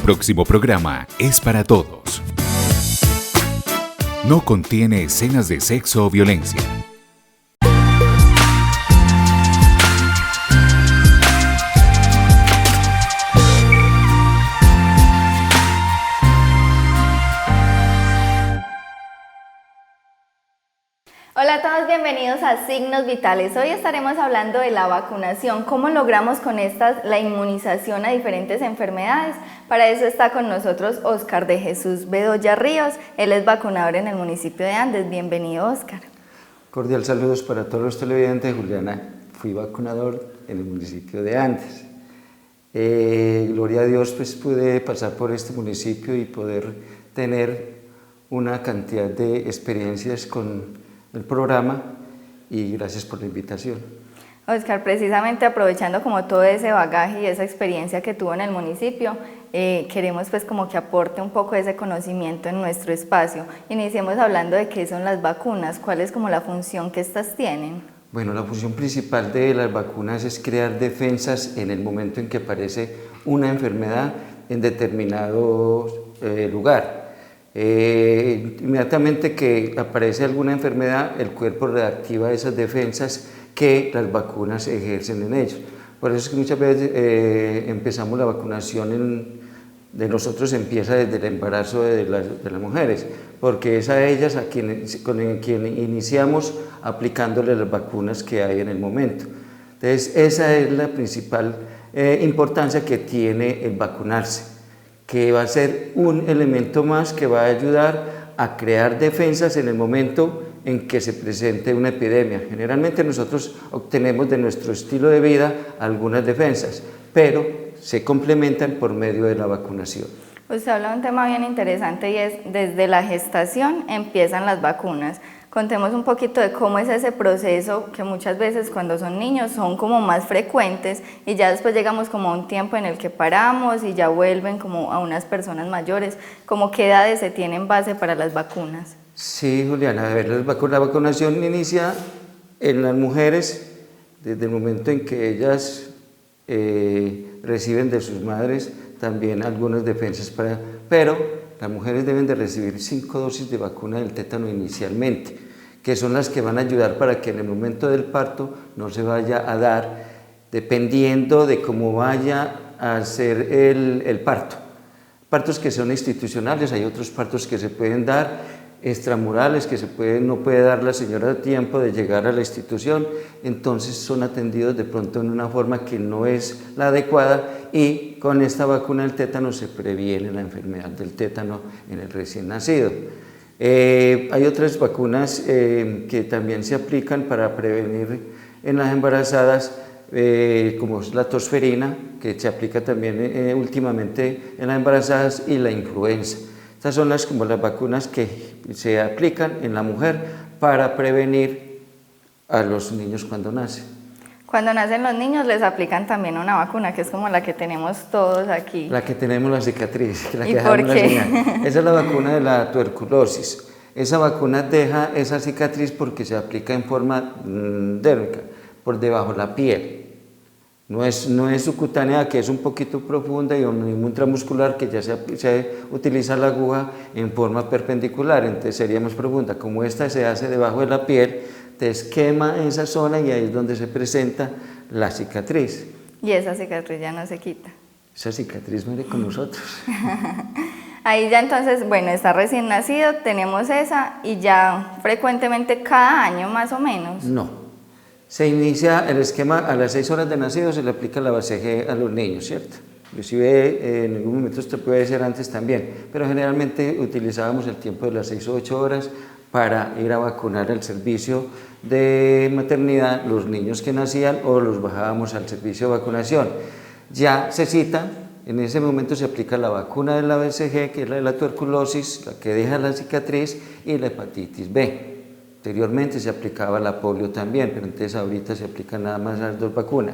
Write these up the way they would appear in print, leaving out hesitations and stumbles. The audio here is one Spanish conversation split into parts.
próximo programa es para todos. No contiene escenas de sexo o violencia. Hola a todos, bienvenidos a Signos Vitales. Hoy estaremos hablando de la vacunación, cómo logramos con estas la inmunización a diferentes enfermedades. Para eso está con nosotros Óscar de Jesús Bedoya Ríos, él es vacunador en el municipio de Andes. Bienvenido, Óscar. Cordial saludos para todos los televidentes. Juliana, fui vacunador en el municipio de Andes. Gloria a Dios, pues pude pasar por este municipio y poder tener una cantidad de experiencias con el programa, y gracias por la invitación. Óscar, precisamente aprovechando como todo ese bagaje y esa experiencia que tuvo en el municipio, queremos pues como que aporte un poco de ese conocimiento en nuestro espacio. Iniciemos hablando de qué son las vacunas, cuál es como la función que estas tienen. Bueno, la función principal de las vacunas es crear defensas en el momento en que aparece una enfermedad en determinado lugar. Inmediatamente que aparece alguna enfermedad, el cuerpo reactiva esas defensas que las vacunas ejercen en ellos. Por eso es que muchas veces empezamos la vacunación de nosotros empieza desde el embarazo de las mujeres, porque es a ellas con quien iniciamos aplicándole las vacunas que hay en el momento. Entonces esa es la principal importancia que tiene el vacunarse, que va a ser un elemento más que va a ayudar a crear defensas en el momento en que se presente una epidemia. Generalmente nosotros obtenemos de nuestro estilo de vida algunas defensas, pero se complementan por medio de la vacunación. Usted habla de un tema bien interesante y es desde la gestación empiezan las vacunas. Contemos un poquito de cómo es ese proceso que muchas veces cuando son niños son como más frecuentes y ya después llegamos como a un tiempo en el que paramos y ya vuelven como a unas personas mayores. ¿Cómo qué edades se tienen base para las vacunas? Sí, Juliana, a ver, la vacunación inicia en las mujeres desde el momento en que ellas reciben de sus madres también algunas defensas pero las mujeres deben de recibir 5 dosis de vacuna del tétano inicialmente, que son las que van a ayudar para que en el momento del parto no se vaya a dar, dependiendo de cómo vaya a ser el parto. Partos que son institucionales, hay otros partos que se pueden dar extramurales, que no puede dar la señora a tiempo de llegar a la institución, entonces son atendidos de pronto en una forma que no es la adecuada, y con esta vacuna del tétano se previene la enfermedad del tétano en el recién nacido. Hay otras vacunas que también se aplican para prevenir en las embarazadas, como es la tosferina, que se aplica también últimamente en las embarazadas, y la influenza. Estas son como las vacunas que se aplican en la mujer para prevenir a los niños cuando nacen. Cuando nacen los niños les aplican también una vacuna que es como la que tenemos todos aquí. La que tenemos, la cicatriz, la que ¿Y dejamos por la qué? señal. Esa es la vacuna de la tuberculosis. Esa vacuna deja esa cicatriz porque se aplica en forma dérmica, por debajo de la piel. No es subcutánea, que es un poquito profunda, y un intramuscular, que ya se utiliza la aguja en forma perpendicular, entonces sería más profunda. Como esta se hace debajo de la piel, entonces quema esa zona y ahí es donde se presenta la cicatriz. Y esa cicatriz ya no se quita. Esa cicatriz muere con nosotros. Ahí ya entonces, bueno, está recién nacido, tenemos esa, y ya frecuentemente cada año más o menos. No. Se inicia el esquema a las 6 horas de nacido, se le aplica la BCG a los niños, ¿cierto? Inclusive en algún momento esto puede ser antes también, pero generalmente utilizábamos el tiempo de las 6 o 8 horas para ir a vacunar al servicio de maternidad los niños que nacían, o los bajábamos al servicio de vacunación. Ya se cita, en ese momento se aplica la vacuna de la BCG, que es la de la tuberculosis, la que deja la cicatriz, y la hepatitis B. Anteriormente se aplicaba la polio también, pero entonces ahorita se aplican nada más las 2 vacunas.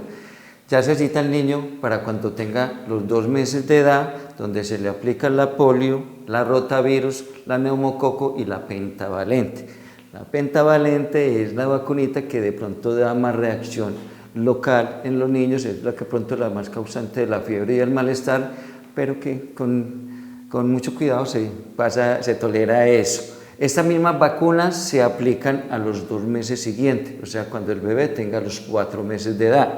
Ya se cita al niño para cuando tenga los 2 meses de edad, donde se le aplica la polio, la rotavirus, la neumococo y la pentavalente. La pentavalente es la vacunita que de pronto da más reacción local en los niños, es la que pronto es la más causante de la fiebre y el malestar, pero que con mucho cuidado se tolera eso. Estas mismas vacunas se aplican a los 2 meses siguientes, o sea, cuando el bebé tenga los 4 meses de edad.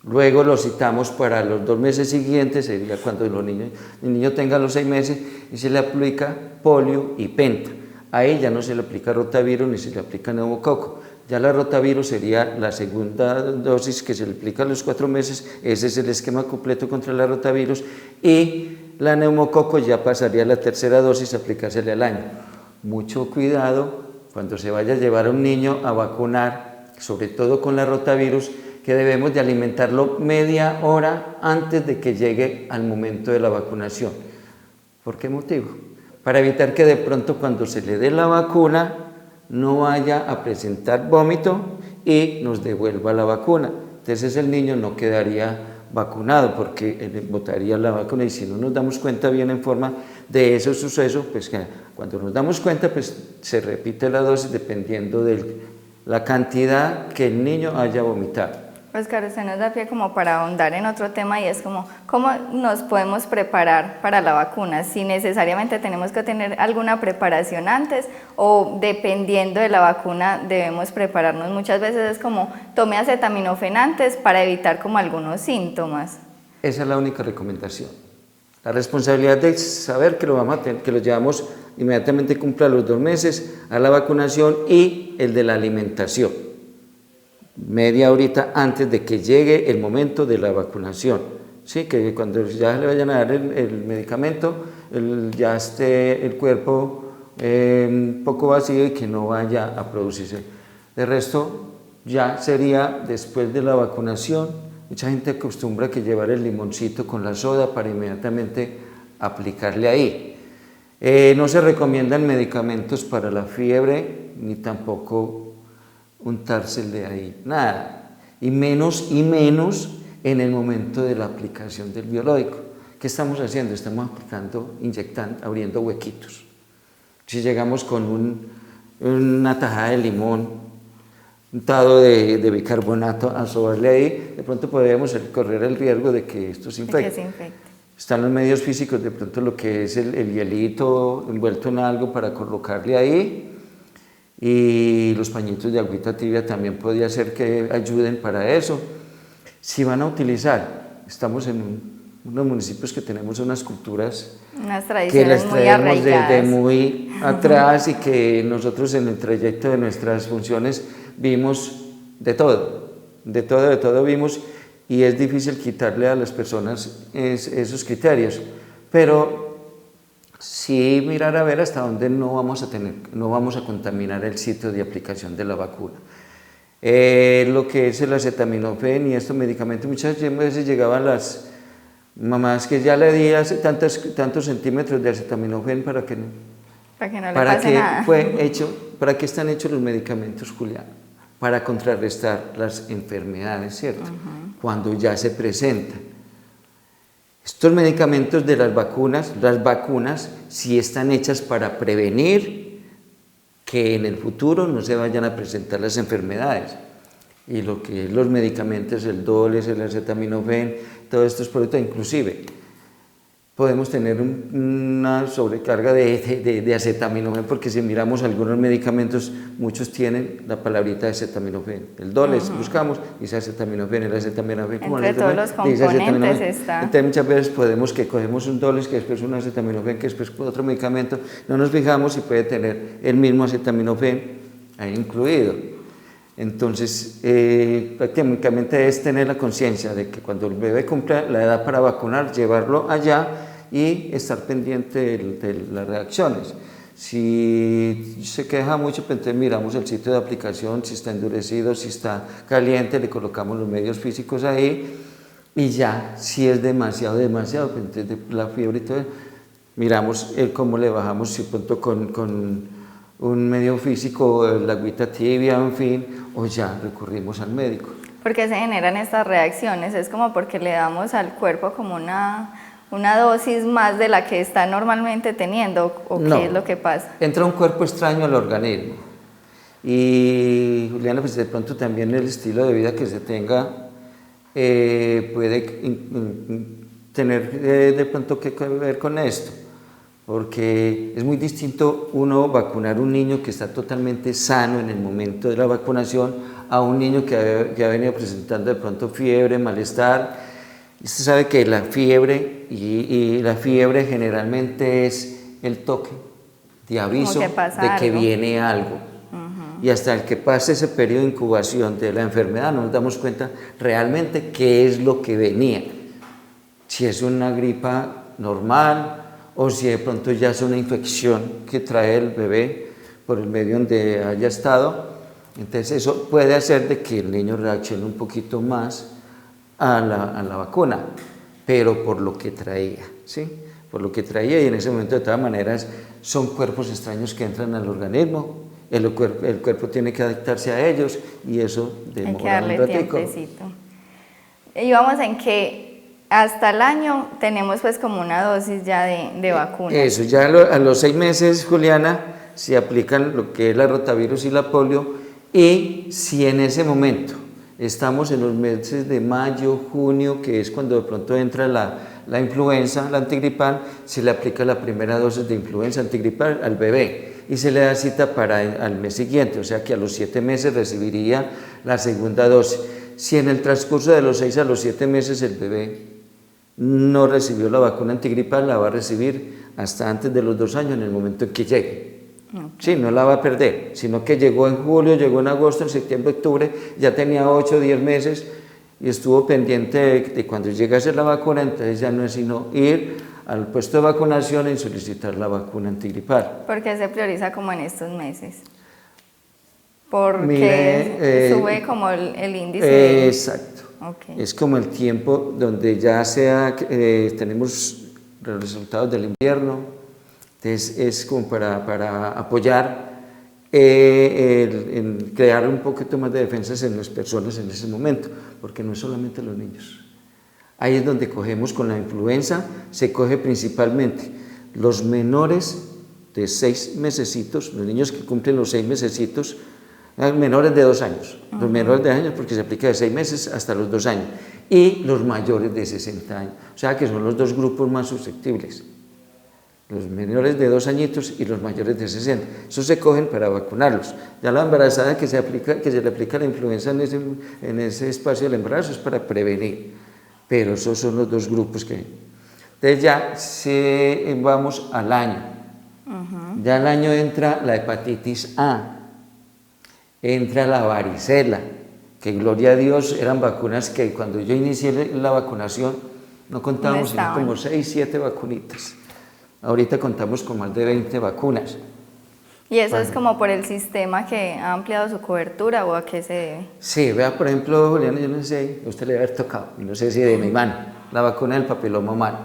Luego lo citamos para los 2 meses siguientes, sería cuando el niño tenga los 6 meses, y se le aplica polio y penta. A él ya no se le aplica rotavirus ni se le aplica neumococo. Ya la rotavirus sería la segunda dosis que se le aplica a los 4 meses, ese es el esquema completo contra la rotavirus, y la neumococo ya pasaría a la tercera dosis a aplicársele al año. Mucho cuidado cuando se vaya a llevar a un niño a vacunar, sobre todo con la rotavirus, que debemos de alimentarlo media hora antes de que llegue al momento de la vacunación. ¿Por qué motivo? Para evitar que de pronto cuando se le dé la vacuna no vaya a presentar vómito y nos devuelva la vacuna. Entonces el niño no quedaría vacunado porque él botaría la vacuna, y si no nos damos cuenta bien en forma de ese suceso, pues cuando nos damos cuenta pues se repite la dosis dependiendo de la cantidad que el niño haya vomitado. Oscar, usted nos da pie como para ahondar en otro tema, y es como cómo nos podemos preparar para la vacuna, si necesariamente tenemos que tener alguna preparación antes o dependiendo de la vacuna debemos prepararnos. Muchas veces es como tome acetaminofén antes para evitar como algunos síntomas. Esa es la única recomendación. La responsabilidad de saber que lo vamos a tener, que lo llevamos inmediatamente cumpla los 2 meses a la vacunación, y el de la alimentación. Media horita antes de que llegue el momento de la vacunación, ¿sí? Que cuando ya le vayan a dar el medicamento, ya esté el cuerpo un poco vacío y que no vaya a producirse. De resto, ya sería después de la vacunación. Mucha gente acostumbra que llevar el limoncito con la soda para inmediatamente aplicarle ahí. No se recomiendan medicamentos para la fiebre, ni tampoco untársele ahí, nada, y menos en el momento de la aplicación del biológico. ¿Qué estamos haciendo? Estamos aplicando, inyectando, abriendo huequitos. Si llegamos con una tajada de limón untado de bicarbonato a sobarle ahí, de pronto podríamos correr el riesgo de que esto se infecte. Están los medios físicos, de pronto lo que es el hielito envuelto en algo para colocarle ahí, y los pañitos de agüita tibia también podría ser que ayuden para eso. Si van a utilizar, estamos en unos municipios que tenemos unas culturas que las traemos desde muy atrás, y que nosotros en el trayecto de nuestras funciones vimos de todo vimos, y es difícil quitarle a las personas esos criterios, pero sí mirar a ver hasta dónde no vamos a contaminar el sitio de aplicación de la vacuna. Lo que es el acetaminofén y estos medicamentos, muchas veces llegaban las mamás que ya le di hace tantos centímetros de acetaminofén para que no le pase nada. ¿Para qué están hechos los medicamentos, Julián? Para contrarrestar las enfermedades, ¿cierto? Cuando ya se presentan. Estos medicamentos de las vacunas sí están hechas para prevenir que en el futuro no se vayan a presentar las enfermedades. Y lo que es los medicamentos, el Doles, el acetaminofén, todos estos productos, inclusive podemos tener una sobrecarga de acetaminofén, porque si miramos algunos medicamentos, muchos tienen la palabrita de acetaminofén. El Doles buscamos, dice acetaminofén, el acetaminofén. Entre todos los componentes está. Entonces muchas veces cogemos un Doles, que después un acetaminofén, que después otro medicamento, no nos fijamos y puede tener el mismo acetaminofén ahí incluido. Entonces, prácticamente es tener la conciencia de que cuando el bebé cumpla la edad para vacunar, llevarlo allá y estar pendiente de las reacciones. Si se queja mucho, pues entonces miramos el sitio de aplicación, si está endurecido, si está caliente, le colocamos los medios físicos ahí, y ya, si es demasiado, pues entonces la fiebre y todo, miramos cómo le bajamos, si pronto con un medio físico, la agüita tibia, en fin, o ya recurrimos al médico. ¿Por qué se generan estas reacciones? Es como porque le damos al cuerpo como una dosis más de la que está normalmente teniendo, ¿o qué es lo que pasa? Entra un cuerpo extraño al organismo, y Juliana, pues de pronto también el estilo de vida que se tenga puede tener de pronto que ver con esto, porque es muy distinto uno vacunar a un niño que está totalmente sano en el momento de la vacunación a un niño que ha venido presentando de pronto fiebre, malestar. Usted sabe que la fiebre y la fiebre generalmente es el toque de aviso de que viene algo. Y hasta el que pase ese periodo de incubación de la enfermedad no nos damos cuenta realmente qué es lo que venía. Si es una gripa normal o si de pronto ya es una infección que trae el bebé por el medio donde haya estado. Entonces eso puede hacer de que el niño reaccione un poquito más a la vacuna, pero por lo que traía, ¿sí? Por lo que traía, y en ese momento de todas maneras son cuerpos extraños que entran al organismo, el cuerpo tiene que adaptarse a ellos y eso demora un ratico. Y vamos en que hasta el año tenemos pues como una dosis ya de vacuna. Eso, ya a los 6 meses, Juliana, se aplican lo que es la rotavirus y la polio, y si en ese momento estamos en los meses de mayo, junio, que es cuando de pronto entra la influenza, la antigripal, se le aplica la primera dosis de influenza antigripal al bebé y se le da cita para al mes siguiente, o sea que a los 7 meses recibiría la segunda dosis. Si en el transcurso de los 6 a los 7 meses el bebé no recibió la vacuna antigripal, la va a recibir hasta antes de los 2 años, en el momento en que llegue. Sí, no la va a perder, sino que llegó en julio, llegó en agosto, en septiembre, octubre, ya tenía 8 o 10 meses y estuvo pendiente de cuando llegase la vacuna, entonces ya no es sino ir al puesto de vacunación y solicitar la vacuna antigripal. ¿Por qué se prioriza como en estos meses? Porque sube como el índice. Exacto. Okay. Es como el tiempo donde ya tenemos los resultados del invierno. Entonces es como para apoyar en crear un poquito más de defensas en las personas en ese momento, porque no es solamente los niños. Ahí es donde cogemos con la influenza, se coge principalmente los menores de 6 mesecitos, los niños que cumplen los 6 mesecitos, menores de 2 años, los menores de 2 años porque se aplica de 6 meses hasta los 2 años, y los mayores de 60 años, o sea que son los 2 grupos más susceptibles. Los menores de 2 añitos y los mayores de 60. Esos se cogen para vacunarlos. Ya la embarazada que se le aplica la influenza en ese espacio del embarazo es para prevenir. Pero esos son los 2 grupos que hay. Entonces ya vamos al año. Ya al año entra la hepatitis A, entra la varicela, que gloria a Dios eran vacunas que cuando yo inicié la vacunación no contábamos sino como 6, 7 vacunitas. Ahorita contamos con más de 20 vacunas. ¿Y eso es como por el sistema que ha ampliado su cobertura o a qué se debe? Sí, vea, por ejemplo, Juliana, yo no sé, usted le debe haber tocado, no sé si de mi mano, la vacuna del papiloma humano.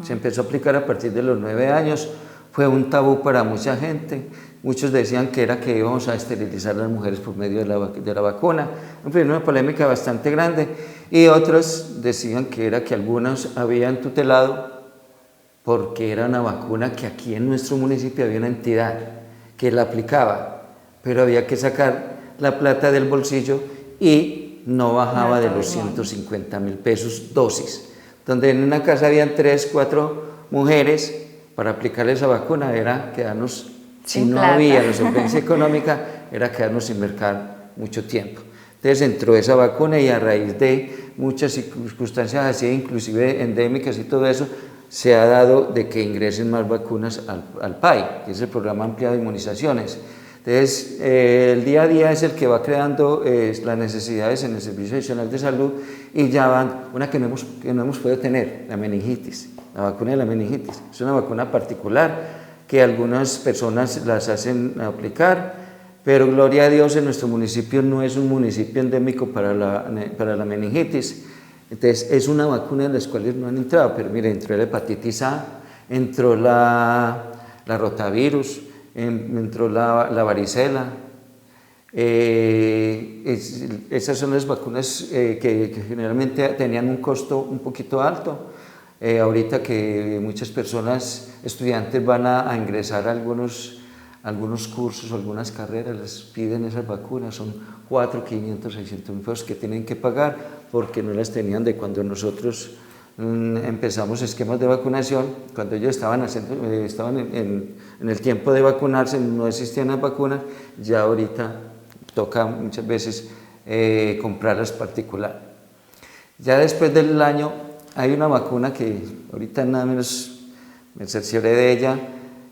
Se empezó a aplicar a partir de los 9 años, fue un tabú para mucha gente. Muchos decían que era que íbamos a esterilizar a las mujeres por medio de la vacuna. En fin, una polémica bastante grande. Y otros decían que era que algunos habían tutelado porque era una vacuna que aquí en nuestro municipio había una entidad que la aplicaba, pero había que sacar la plata del bolsillo y no bajaba de los 150.000 pesos dosis, donde en una casa habían 3, 4 mujeres, para aplicar esa vacuna era quedarnos, si no había la solvencia económica, era quedarnos sin mercar mucho tiempo. Entonces entró esa vacuna y a raíz de muchas circunstancias así, inclusive endémicas y todo eso, se ha dado de que ingresen más vacunas al PAI, que es el Programa Ampliado de Inmunizaciones. Entonces, el día a día es el que va creando las necesidades en el Servicio Nacional de Salud, y ya van, una que no hemos podido tener, la meningitis, la vacuna de la meningitis. Es una vacuna particular que algunas personas las hacen aplicar, pero gloria a Dios en nuestro municipio no es un municipio endémico para la meningitis. Entonces, es una vacuna en las cuales no han entrado, pero mire, entró la hepatitis A, entró la rotavirus, entró la varicela. Esas son las vacunas que generalmente tenían un costo un poquito alto. Ahorita que muchas personas, estudiantes, van a ingresar a algunos cursos, algunas carreras, les piden esas vacunas, son 400, 500, 600 mil pesos que tienen que pagar porque no las tenían de cuando nosotros empezamos esquemas de vacunación. Cuando ellos estaban en el tiempo de vacunarse, no existían las vacunas, ya ahorita toca muchas veces comprarlas particular. Ya después del año hay una vacuna que ahorita nada menos me cercioré de ella,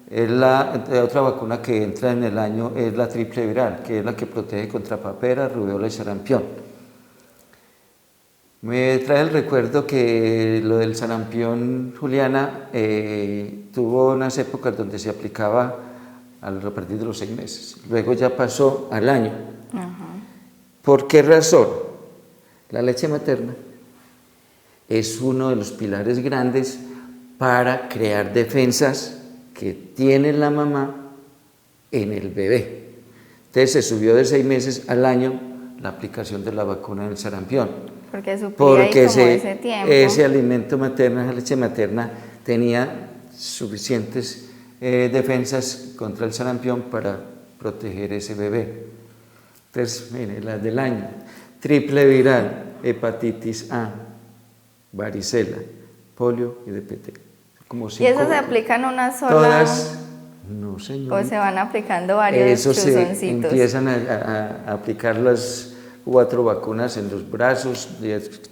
es la otra vacuna que entra en el año, es la triple viral, que es la que protege contra papera, rubéola y sarampión. Me trae el recuerdo que lo del sarampión, Juliana, tuvo unas épocas donde se aplicaba a partir de los 6 meses, luego ya pasó al año. ¿Por qué razón? La leche materna es uno de los pilares grandes para crear defensas que tiene la mamá en el bebé. Entonces se subió de 6 meses al año la aplicación de la vacuna del sarampión. Porque ese tiempo. Ese alimento materno, esa leche materna, tenía suficientes defensas contra el sarampión para proteger ese bebé. Entonces, mire, las del año: triple viral, hepatitis A, varicela, polio y DPT. Como 5. ¿Y eso se aplica en una sola? Todas, no señor. ¿O se van aplicando varios chuzoncitos? chuzoncitos? Se empiezan a aplicar las 4 vacunas en los brazos,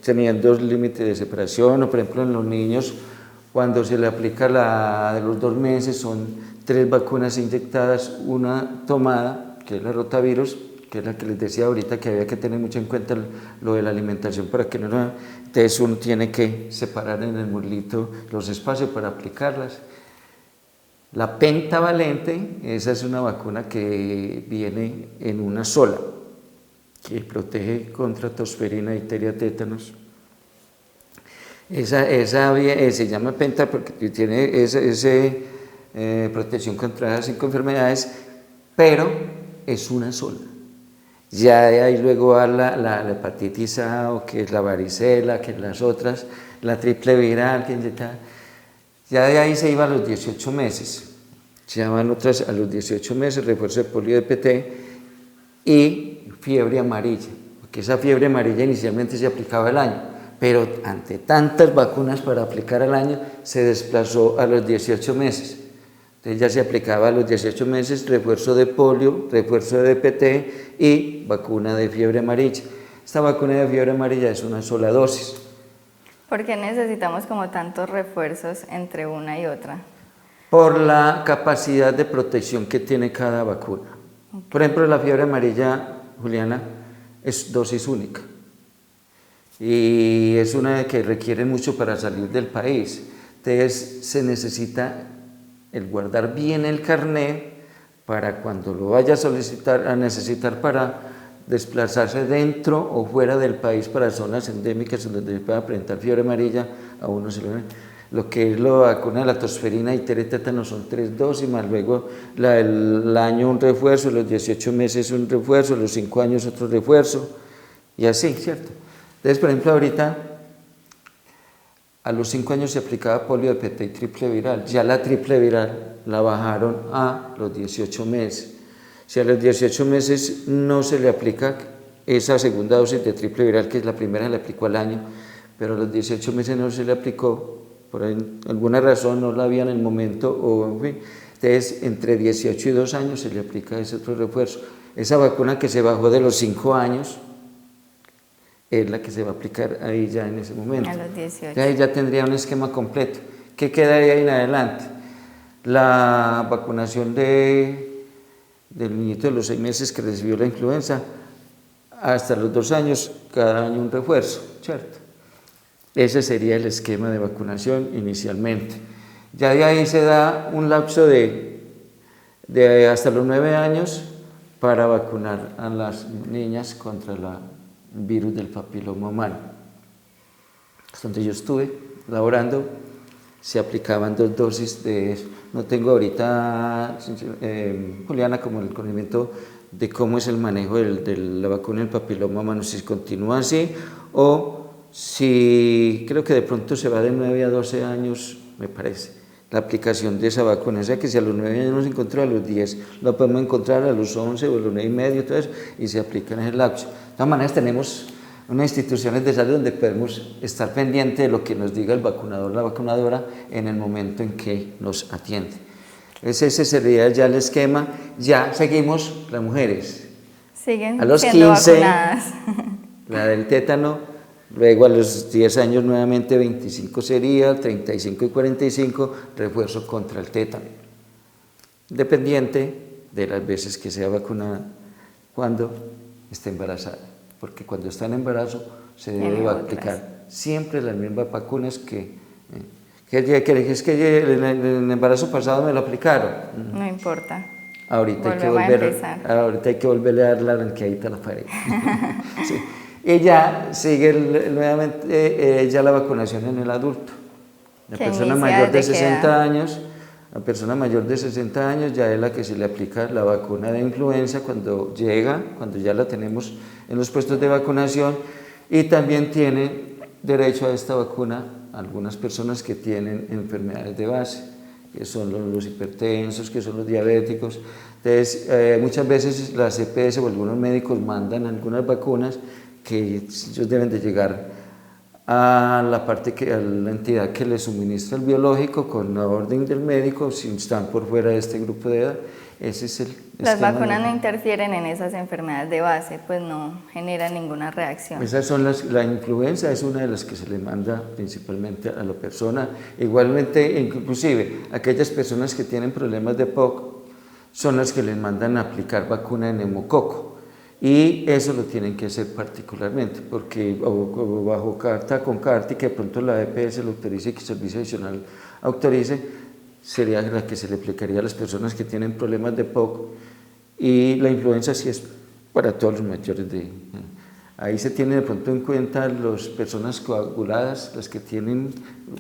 tenían 2 límites de separación, o por ejemplo en los niños, cuando se le aplica la de los 2 meses, son 3 vacunas inyectadas, una tomada, que es la rotavirus, que es la que les decía ahorita que había que tener mucho en cuenta lo de la alimentación para que no. Entonces uno tiene que separar en el muslito los espacios para aplicarlas. La pentavalente, esa es una vacuna que viene en una sola, que protege contra tosferina, difteria, tétanos. Esa se llama penta porque tiene protección contra esas 5 enfermedades, pero es una sola. Ya de ahí luego va la hepatitis A, o que es la varicela, que es las otras, la triple viral, que ya de ahí se iba a los 18 meses. Se llaman otras a los 18 meses, refuerzo de polio de PT y fiebre amarilla, porque esa fiebre amarilla inicialmente se aplicaba al año, pero ante tantas vacunas para aplicar al año, se desplazó a los 18 meses. Entonces ya se aplicaba a los 18 meses refuerzo de polio, refuerzo de DPT y vacuna de fiebre amarilla. Esta vacuna de fiebre amarilla es una sola dosis. ¿Por qué necesitamos como tantos refuerzos entre una y otra? Por la capacidad de protección que tiene cada vacuna. Por ejemplo, la fiebre amarilla, Juliana, es dosis única. Y es una que requiere mucho para salir del país. Entonces se necesita el guardar bien el carnet para cuando lo vaya a necesitar para desplazarse dentro o fuera del país para zonas endémicas donde se pueda presentar fiebre amarilla, a uno se lo que es la vacuna de la tosferina y tétanos son 3 dosis, más luego el año un refuerzo, los 18 meses un refuerzo, los 5 años otro refuerzo, y así, ¿cierto? Entonces, por ejemplo, ahorita a los 5 años se aplicaba polio de PT y triple viral, ya la triple viral la bajaron a los 18 meses. Si a los 18 meses no se le aplica esa segunda dosis de triple viral, que es la primera, se le aplicó al año, pero a los 18 meses no se le aplicó, por alguna razón no la había en el momento, o en fin, entonces entre 18 y 2 años se le aplica ese otro refuerzo. Esa vacuna que se bajó de los 5 años, es la que se va a aplicar ahí ya en ese momento. A los 18. Ahí ya tendría un esquema completo. ¿Qué queda de ahí en adelante? La vacunación del niñito de los 6 meses que recibió la influenza, hasta los 2 años, cada año un refuerzo, ¿cierto? Ese sería el esquema de vacunación inicialmente. Ya de ahí se da un lapso de hasta los 9 años para vacunar a las niñas contra el virus del papiloma humano. Es donde yo estuve laborando, se aplicaban 2 dosis de eso. No tengo ahorita, Juliana, como el conocimiento de cómo es el manejo de la vacuna del papiloma humano, si continúa así o si creo que de pronto se va de 9 a 12 años, me parece, la aplicación de esa vacuna. O sea que si a los 9 años no se encontró, a los 10 lo podemos encontrar, a los 11 o a los 9 y medio, todo eso, y se aplica en el lapso. De todas maneras tenemos unas instituciones de salud donde podemos estar pendientes de lo que nos diga el vacunador o la vacunadora en el momento en que nos atiende. Ese sería ya el esquema. Ya seguimos las mujeres. Siguen a los siendo 15, vacunadas. La del tétano, luego a los 10 años nuevamente 25 sería, 35 y 45, refuerzo contra el tétano. Dependiente de las veces que sea vacunada cuando esté embarazada, porque cuando está en embarazo se debe aplicar siempre las mismas vacunas que es que en el embarazo pasado me lo aplicaron. No importa. Ahorita hay que volverle a dar la blanqueadita a la pared. Sí. Y ya sigue nuevamente ya la vacunación en el adulto. La persona mayor de 60 años, la persona mayor de 60 años ya es la que se le aplica la vacuna de influenza cuando llega, cuando ya la tenemos en los puestos de vacunación, y también tiene derecho a esta vacuna algunas personas que tienen enfermedades de base, que son los hipertensos, que son los diabéticos. Entonces, muchas veces las EPS o algunos médicos mandan algunas vacunas que ellos deben de llegar a la entidad que les suministra el biológico con la orden del médico si están por fuera de este grupo de edad. Ese es las vacunas no interfieren en esas enfermedades de base, pues no generan ninguna reacción. Esas son la influenza es una de las que se le manda principalmente a la persona. Igualmente, inclusive, aquellas personas que tienen problemas de POC son las que les mandan a aplicar vacuna de neumococo. Y eso lo tienen que hacer particularmente, porque o bajo carta con carta y que de pronto la EPS lo autorice y que el servicio adicional autorice, sería la que se le aplicaría a las personas que tienen problemas de POC. Y la influenza sí es para todos los mayores de... Ahí se tiene de pronto en cuenta las personas coaguladas, las que tienen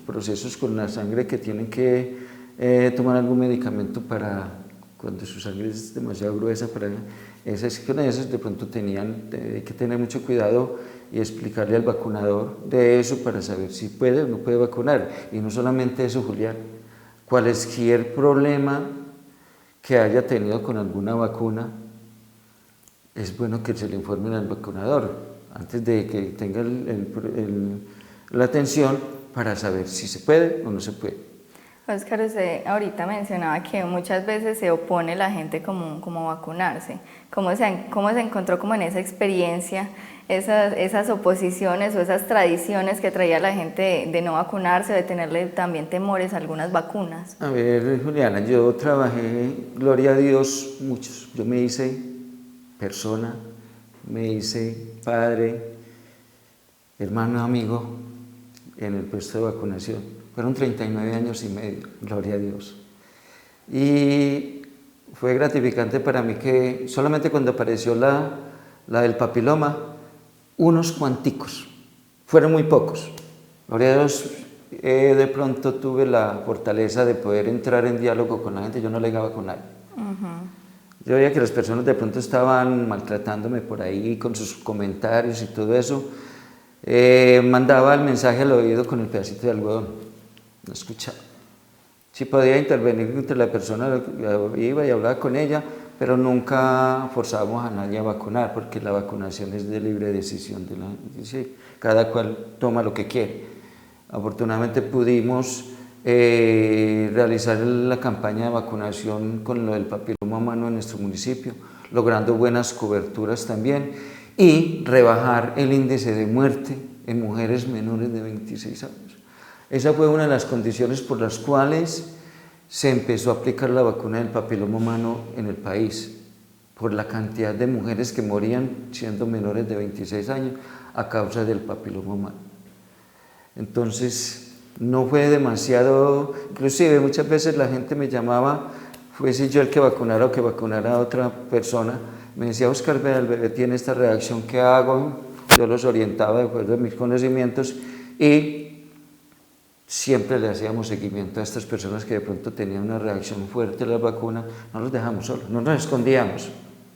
procesos con la sangre que tienen que tomar algún medicamento para cuando su sangre es demasiado gruesa para esas de pronto hay que tener mucho cuidado y explicarle al vacunador de eso para saber si puede o no puede vacunar. Y no solamente eso, Julián, cualquier problema que haya tenido con alguna vacuna, es bueno que se le informe al vacunador antes de que tenga la atención para saber si se puede o no se puede. Óscar, usted ahorita mencionaba que muchas veces se opone la gente como a vacunarse. ¿Cómo se encontró como en esa experiencia, esas oposiciones o esas tradiciones que traía la gente de no vacunarse, de tenerle también temores a algunas vacunas? A ver, Juliana, yo trabajé, gloria a Dios, muchos. Yo me hice persona, me hice padre, hermano, amigo en el puesto de vacunación. Fueron 39 años y medio, gloria a Dios. Y fue gratificante para mí que solamente cuando apareció la del papiloma, unos cuanticos, fueron muy pocos. Gloria a Dios, de pronto tuve la fortaleza de poder entrar en diálogo con la gente, yo no legaba con nadie. Yo veía que las personas de pronto estaban maltratándome por ahí con sus comentarios y todo eso. Mandaba el mensaje al oído con el pedacito de algodón. No escuchaba. Si podía intervenir entre la persona, iba y hablaba con ella, pero nunca forzábamos a nadie a vacunar, porque la vacunación es de libre decisión de cada cual toma lo que quiere. Afortunadamente pudimos realizar la campaña de vacunación con lo del papiloma humano en nuestro municipio, logrando buenas coberturas también y rebajar el índice de muerte en mujeres menores de 26 años. Esa fue una de las condiciones por las cuales se empezó a aplicar la vacuna del papiloma humano en el país, por la cantidad de mujeres que morían siendo menores de 26 años a causa del papiloma humano. Entonces, no fue demasiado, inclusive muchas veces la gente me llamaba, fuese yo el que vacunara o que vacunara a otra persona, me decía, Óscar, vea, el bebé tiene esta reacción, ¿qué hago? Yo los orientaba de acuerdo a mis conocimientos y siempre le hacíamos seguimiento a estas personas que de pronto tenían una reacción fuerte a la vacuna, no los dejamos solos, no nos escondíamos,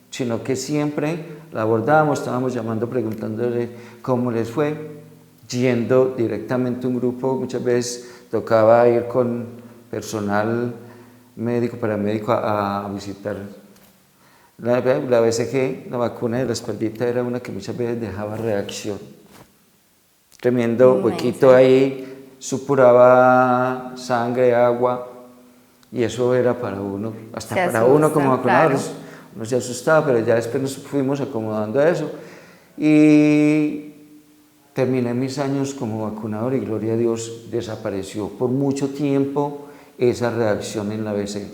sino que siempre la abordábamos, estábamos llamando, preguntándole cómo les fue, yendo directamente a un grupo, muchas veces tocaba ir con personal médico, paramédico a visitar la BCG, la vacuna de la espaldita era una que muchas veces dejaba reacción tremendo Inmensa. huequito ahí, supuraba sangre, agua, y eso era para uno, hasta Se para asusta, uno como vacunadores, claro. uno se asustaba, pero ya después nos fuimos acomodando a eso. Y terminé mis años como vacunador y gloria a Dios desapareció por mucho tiempo esa reacción en la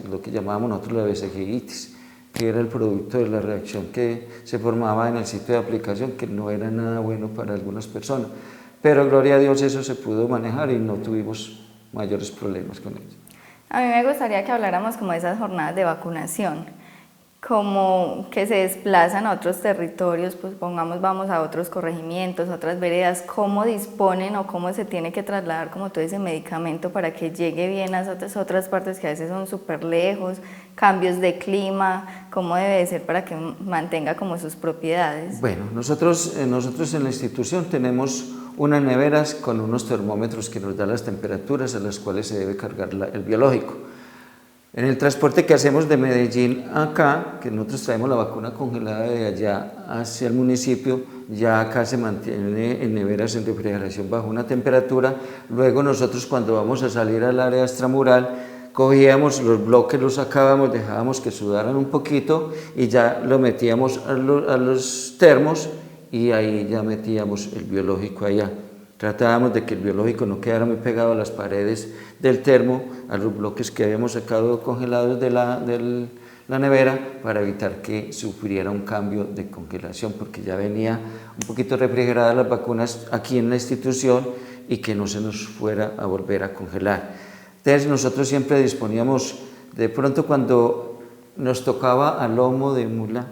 lo que llamábamos nosotros la vesicilitis, que era el producto de la reacción que se formaba en el sitio de aplicación, que no era nada bueno para algunas personas. Pero gloria a Dios eso se pudo manejar y no tuvimos mayores problemas con ello. A mí me gustaría que habláramos como de esas jornadas de vacunación, como que se desplazan a otros territorios, pues pongamos, vamos a otros corregimientos, a otras veredas, cómo disponen o cómo se tiene que trasladar como todo ese medicamento para que llegue bien a esas otras partes que a veces son súper lejos, cambios de clima, cómo debe ser para que mantenga como sus propiedades. Bueno, nosotros en la institución tenemos unas neveras con unos termómetros que nos dan las temperaturas a las cuales se debe cargar el biológico. En el transporte que hacemos de Medellín acá, que nosotros traemos la vacuna congelada de allá hacia el municipio, ya acá se mantiene en neveras en refrigeración bajo una temperatura. Luego nosotros cuando vamos a salir al área extramural, cogíamos los bloques, los sacábamos, dejábamos que sudaran un poquito y ya lo metíamos a los termos y ahí ya metíamos el biológico allá. Tratábamos de que el biológico no quedara muy pegado a las paredes del termo, a los bloques que habíamos sacado congelados de la nevera, para evitar que sufriera un cambio de congelación, porque ya venía un poquito refrigeradas las vacunas aquí en la institución y que no se nos fuera a volver a congelar. Entonces nosotros siempre disponíamos, de pronto cuando nos tocaba a lomo de mula,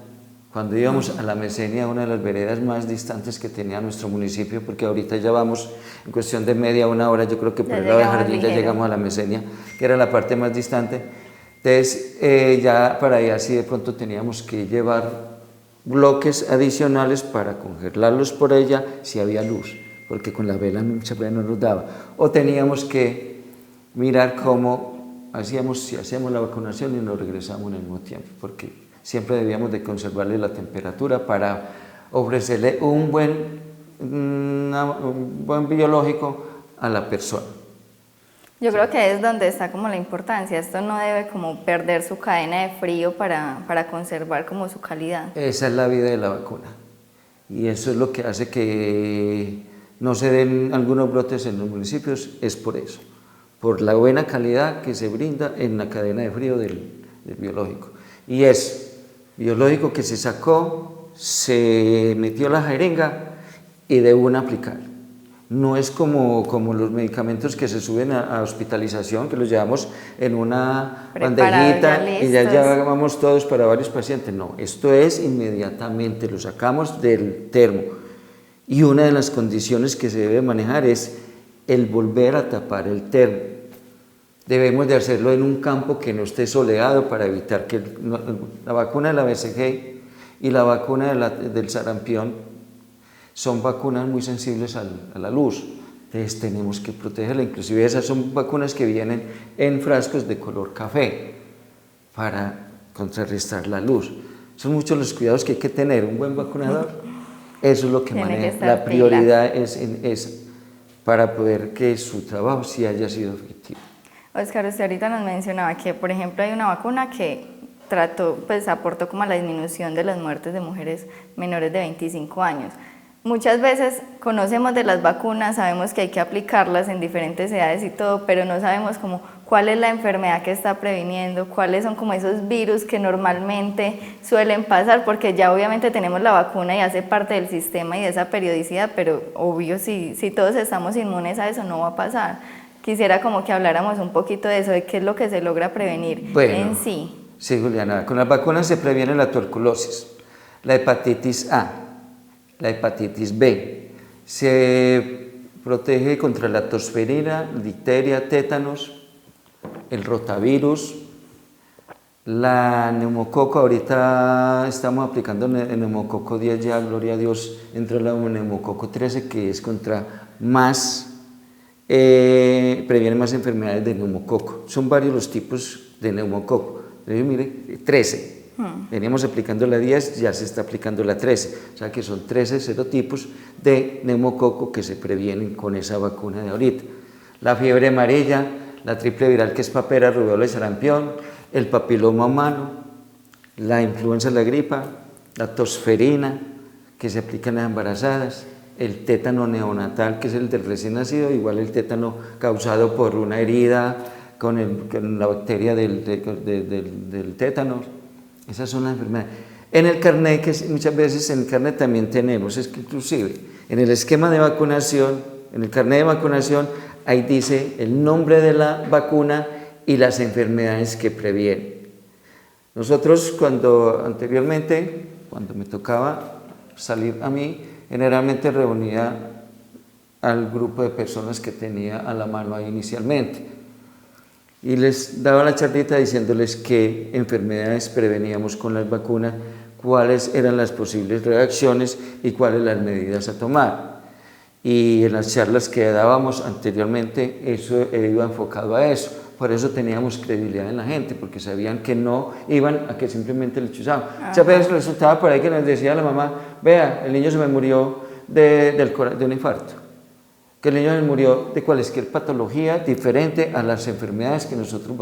cuando íbamos a la Mesenia, una de las veredas más distantes que tenía nuestro municipio, porque ahorita ya vamos en cuestión de media una hora, yo creo que por el lado de Jardín ya llegamos a la Mesenia, que era la parte más distante. Entonces ya para allá sí de pronto teníamos que llevar bloques adicionales para congelarlos por ella si había luz, porque con la vela muchas veces no nos daba. O teníamos que mirar cómo hacíamos, si hacíamos la vacunación y nos regresamos en el mismo tiempo, porque siempre debíamos de conservarle la temperatura para ofrecerle un buen biológico a la persona. Yo creo que es donde está como la importancia, esto no debe como perder su cadena de frío para conservar como su calidad. Esa es la vida de la vacuna y eso es lo que hace que no se den algunos brotes en los municipios, es por eso, por la buena calidad que se brinda en la cadena de frío del biológico. Y es biológico que se sacó, se metió a la jeringa y de una aplicar. No es como los medicamentos que se suben a hospitalización, que los llevamos en una bandejita y ya llevamos todos para varios pacientes. No, esto es inmediatamente, lo sacamos del termo. Y una de las condiciones que se debe manejar es el volver a tapar el termo. Debemos de hacerlo en un campo que no esté soleado para evitar que la vacuna de la BCG y la vacuna del sarampión son vacunas muy sensibles a la luz, entonces tenemos que protegerla, inclusive esas son vacunas que vienen en frascos de color café para contrarrestar la luz. Son muchos los cuidados que hay que tener, un buen vacunador, eso es lo que maneja, la prioridad es en esa, para poder que su trabajo sí haya sido efectivo. Óscar, usted ahorita nos mencionaba que, por ejemplo, hay una vacuna que aportó como a la disminución de las muertes de mujeres menores de 25 años. Muchas veces conocemos de las vacunas, sabemos que hay que aplicarlas en diferentes edades y todo, pero no sabemos como cuál es la enfermedad que está previniendo, cuáles son como esos virus que normalmente suelen pasar, porque ya obviamente tenemos la vacuna y hace parte del sistema y de esa periodicidad, pero obvio si todos estamos inmunes a eso no va a pasar. Quisiera como que habláramos un poquito de eso, de qué es lo que se logra prevenir en sí. Sí, Juliana, con las vacunas se previene la tuberculosis, la hepatitis A, la hepatitis B, se protege contra la tosferina, difteria, tétanos, el rotavirus, la neumococo, ahorita estamos aplicando el neumococo 10 ya, gloria a Dios, entró la neumococo 13 que es contra más, previene más enfermedades de neumococo, son varios los tipos de neumococo, mire, 13. Veníamos aplicando la 10, ya se está aplicando la 13, o sea que son 13 serotipos de neumococo que se previenen con esa vacuna de ahorita. La fiebre amarilla, la triple viral que es papera, rubéola y sarampión, el papiloma humano, la influenza, la gripa, la tosferina que se aplica en las embarazadas, el tétano neonatal que es el del recién nacido, igual el tétano causado por una herida con la bacteria del tétano. Esas son las enfermedades. En el carnet, que muchas veces en el carnet también tenemos, es que inclusive en el esquema de vacunación, en el carnet de vacunación, ahí dice el nombre de la vacuna y las enfermedades que previene. Nosotros anteriormente, cuando me tocaba salir a mí, generalmente reunía al grupo de personas que tenía a la mano ahí inicialmente y les daba la charlita diciéndoles qué enfermedades preveníamos con las vacunas, cuáles eran las posibles reacciones y cuáles las medidas a tomar. Y en las charlas que dábamos anteriormente, eso iba enfocado a eso. Por eso teníamos credibilidad en la gente, porque sabían que no iban a que simplemente le chuzaban. Muchas veces resultaba por ahí que nos decía la mamá, vea, el niño se me murió de un infarto, que el niño se murió de cualquier patología diferente a las enfermedades que nosotros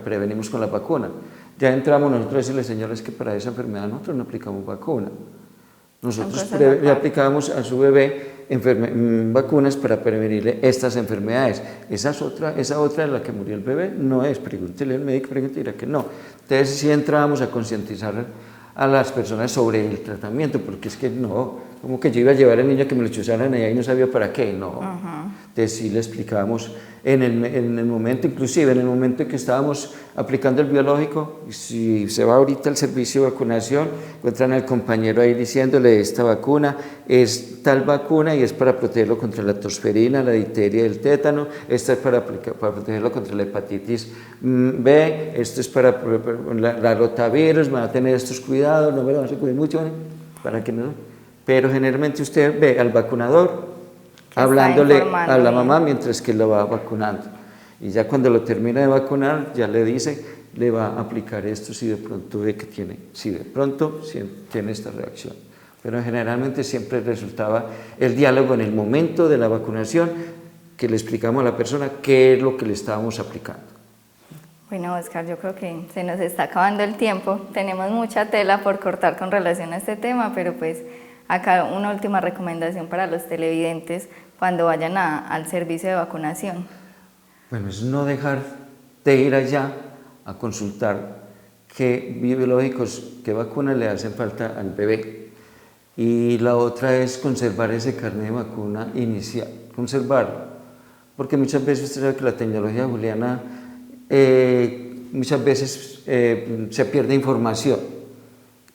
prevenimos con la vacuna. Ya entramos nosotros a decirle, señores, que para esa enfermedad nosotros no aplicamos vacuna. Nosotros le aplicábamos a su bebé vacunas para prevenirle estas enfermedades. Esa otra de la que murió el bebé no es, pregúntele al médico, pregúntele que no. Entonces sí entrábamos a concientizar a las personas sobre el tratamiento, porque es que no, como que yo iba a llevar al niño que me lo chuzaran allá y no sabía para qué, no. Entonces sí le explicábamos en el momento, inclusive en el momento en que estábamos aplicando el biológico, si se va ahorita al servicio de vacunación, encuentran al compañero ahí diciéndole esta vacuna es tal vacuna y es para protegerlo contra la tosferina, la difteria y el tétano, esta es para protegerlo contra la hepatitis B, esto es para la rotavirus, van a tener estos cuidados, no me lo van a cuidar mucho, ¿vale? Para que no, pero generalmente usted ve al vacunador hablándole a la mamá mientras que lo va vacunando. Y ya cuando lo termina de vacunar, ya le dice, le va a aplicar esto si de pronto ve que tiene esta reacción. Pero generalmente siempre resultaba el diálogo en el momento de la vacunación, que le explicamos a la persona qué es lo que le estábamos aplicando. Bueno, Oscar, yo creo que se nos está acabando el tiempo. Tenemos mucha tela por cortar con relación a este tema, pero pues acá una última recomendación para los televidentes cuando vayan al servicio de vacunación. Bueno, es no dejar de ir allá a consultar qué biológicos, qué vacunas le hacen falta al bebé. Y la otra es conservar ese carnet de vacuna inicial, conservarlo. Porque muchas veces usted sabe que la tecnología juliana muchas veces se pierde información.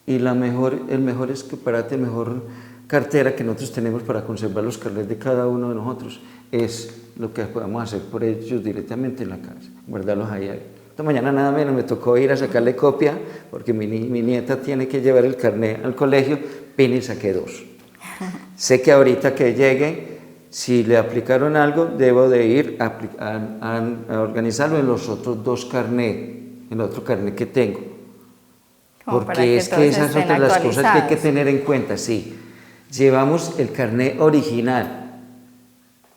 Y el mejor escaparate, el mejor cartera que nosotros tenemos para conservar los carnets de cada uno de nosotros es lo que podemos hacer por ellos directamente en la casa, guardarlos ahí. Esta mañana nada menos me tocó ir a sacarle copia porque mi nieta tiene que llevar el carnet al colegio, vine y saqué 2. Sé que ahorita que llegue, si le aplicaron algo, debo de ir a organizarlo en los otros 2 carnets, en otro carnet que tengo. Porque es que esas son las cosas que hay que tener en cuenta, sí. Llevamos el carnet original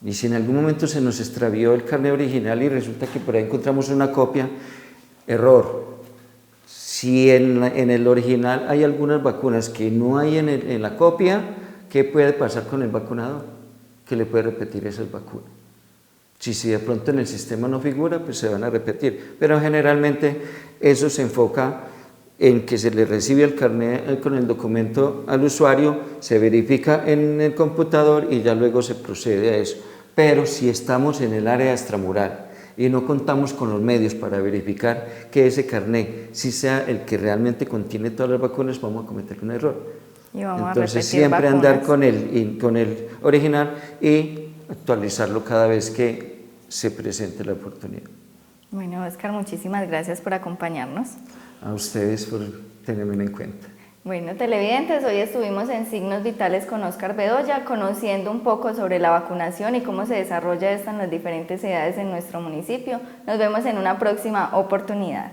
y si en algún momento se nos extravió el carnet original y resulta que por ahí encontramos una copia, error. Si en el original hay algunas vacunas que no hay en la copia, ¿qué puede pasar con el vacunador? Que le puede repetir esas vacunas. Si de pronto en el sistema no figura, pues se van a repetir, pero generalmente eso se enfoca en que se le recibe el carnet con el documento al usuario, se verifica en el computador y ya luego se procede a eso. Pero si estamos en el área extramural y no contamos con los medios para verificar que ese carnet sí sea el que realmente contiene todas las vacunas, vamos a cometer un error. Entonces siempre andar con el original y actualizarlo cada vez que se presente la oportunidad. Bueno, Oscar, muchísimas gracias por acompañarnos. A ustedes por tenerme en cuenta. Bueno, televidentes, hoy estuvimos en Signos Vitales con Oscar Bedoya, conociendo un poco sobre la vacunación y cómo se desarrolla esta en las diferentes edades en nuestro municipio. Nos vemos en una próxima oportunidad.